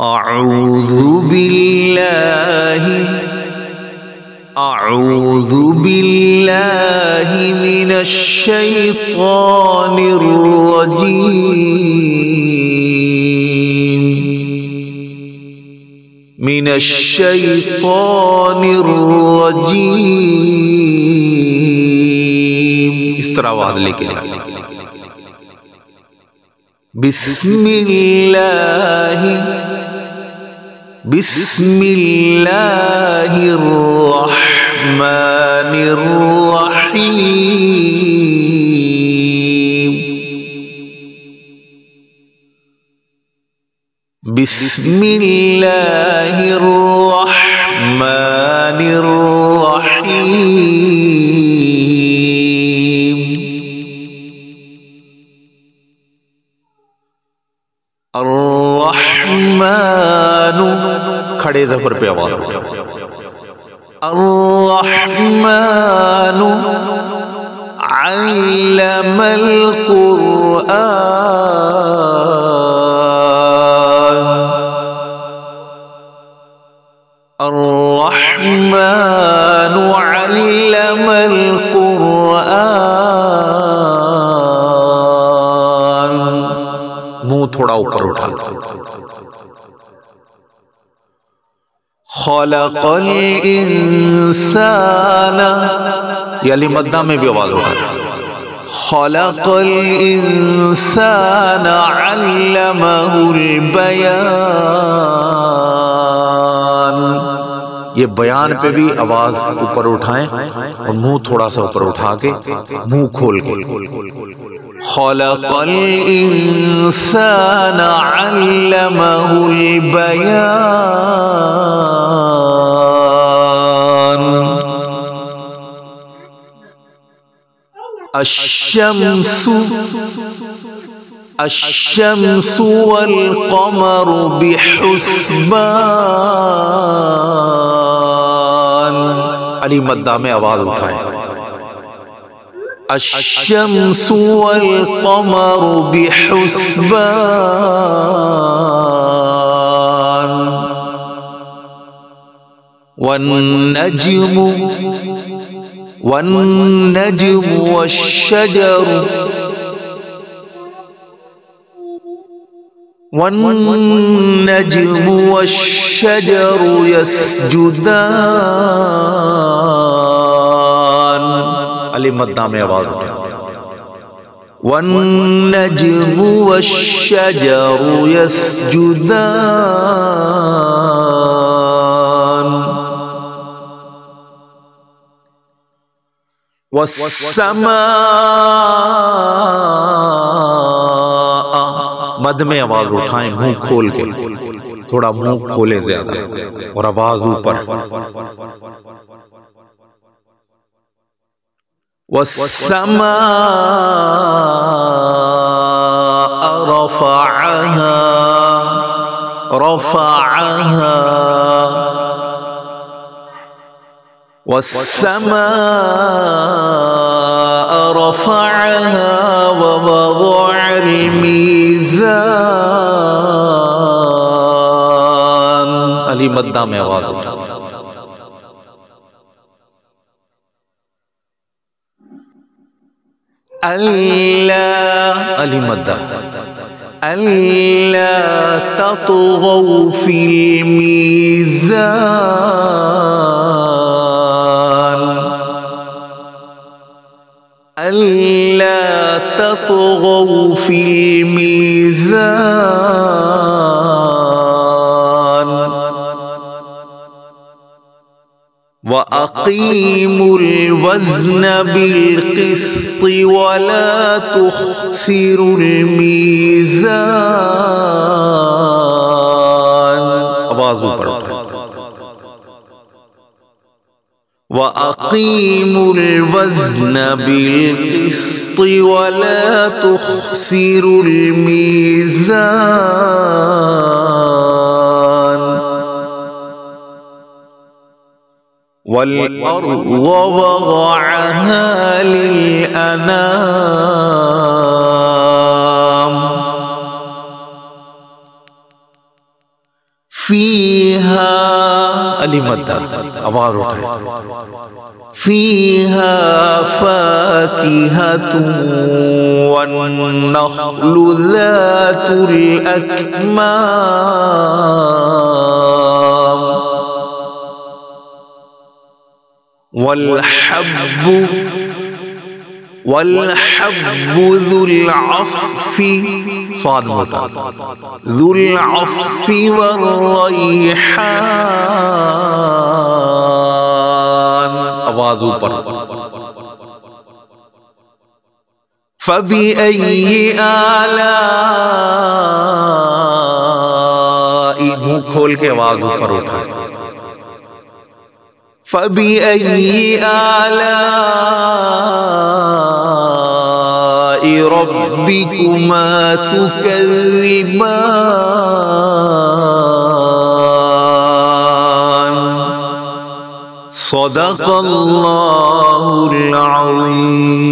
أعوذ بالله من الشيطان الرجيم اس طرح آواز لے کے بسم اللہ الرحمن الرحیم بسم اللہ الرحمن الرحیم الرحمن کھڑے زبر پہ آواز الرحمن علم القرآن الرحمن علم القرآن منہ تھوڑا اوپر اٹھا خلق الانسان یہ علی مدہ میں بھی آواز اٹھا خلق الانسان علمہ البیان یہ بیان پہ بھی آواز اوپر اٹھائیں اور منہ تھوڑا سا اوپر اٹھا کے منہ کھول کے خلق الانسان علمہ البیان الشمس والقمر بحسبان علی مدہ میں آواز اٹھائیں الشمس والقمر بحسبان والنجم والشجر يسجدان علی مدہ میں آواز اٹھائیں والنجم والشجر يسجدان والسماء مد میں آواز اٹھائیں منہ کھول کے تھوڑا منہ کھولے زیادہ اور آواز اوپر والسماء رفعها والسماء رفعها ووضع الميزان علی مدہ میں آواز اٹھا اللہ علی مدہ اللہ تطغوا فی المیزان اللہ تطغوا فی المیزان وَأَقِيمُوا الْوَزْنَ بِالْقِسْطِ وَلَا تُخْسِرُوا الْمِيزَانَ آواز اوپر وَأَقِيمُوا الْوَزْنَ بِالْقِسْطِ وَلَا تُخْسِرُوا الْمِيزَانَ وَالْأَرْضَ وَضَعَهَا لِلْأَنَامِ فیہا علی مدہ آواز اٹھائے فیہا فاکہۃ والنخل ذات الاکمام والحب ذو العصف صاد موٹا ذو العصف والریحان آواز اوپر فَبِأَيِّ آلاء منہ کھول کے آواز اوپر اٹھائے فَبِأَيِّ آلاء رَبِّكُمَا تُكَذِّبَانِ صدق اللہ العظیم.